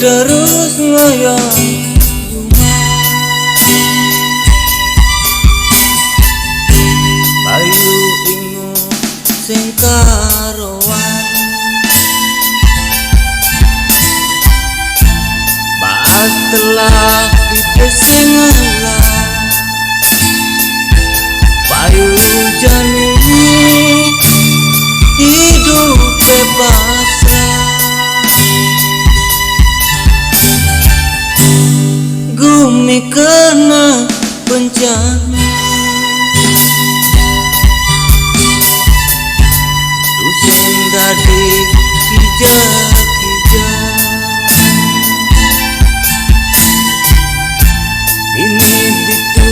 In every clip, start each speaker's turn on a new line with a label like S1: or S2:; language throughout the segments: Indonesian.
S1: terus ngoyong payu ingu sing karowan bahas telah dipesing Allah payu jani hidup pasrah gumi kena bencana tusing dadi kija-kija ini itu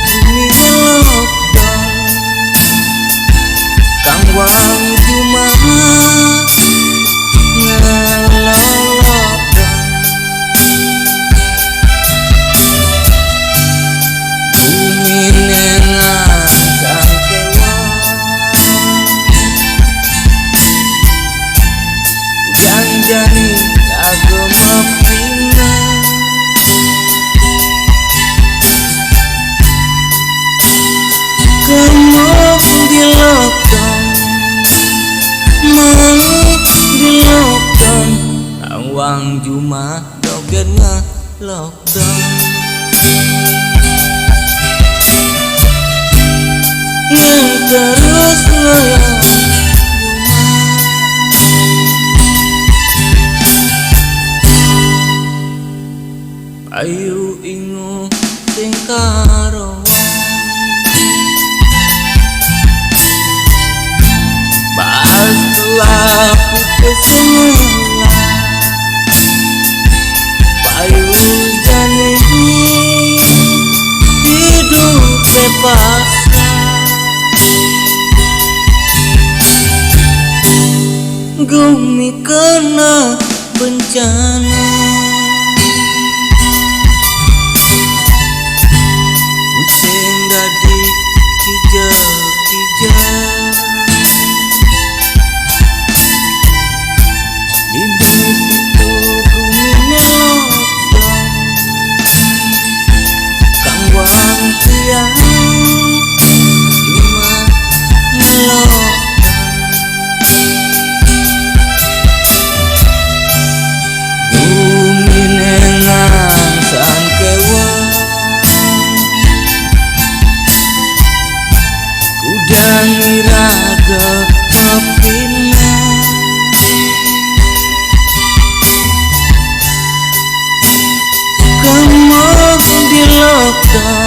S1: bumi lockdown kang wang cuma jani agama pina kamu di lockdown mau di lockdown awang cuma dogen nga lockdown yang terus ngoyong ayu ingu sing karowan bahas telah pipesing Allah payu jani hidup pasrah gumi kena bencana dadi kija-kija hidup itu bumi lockdown kang wang tiang cuma ngelockdown bumi nengang sang kewan dan iraga kepina kamu di lockdown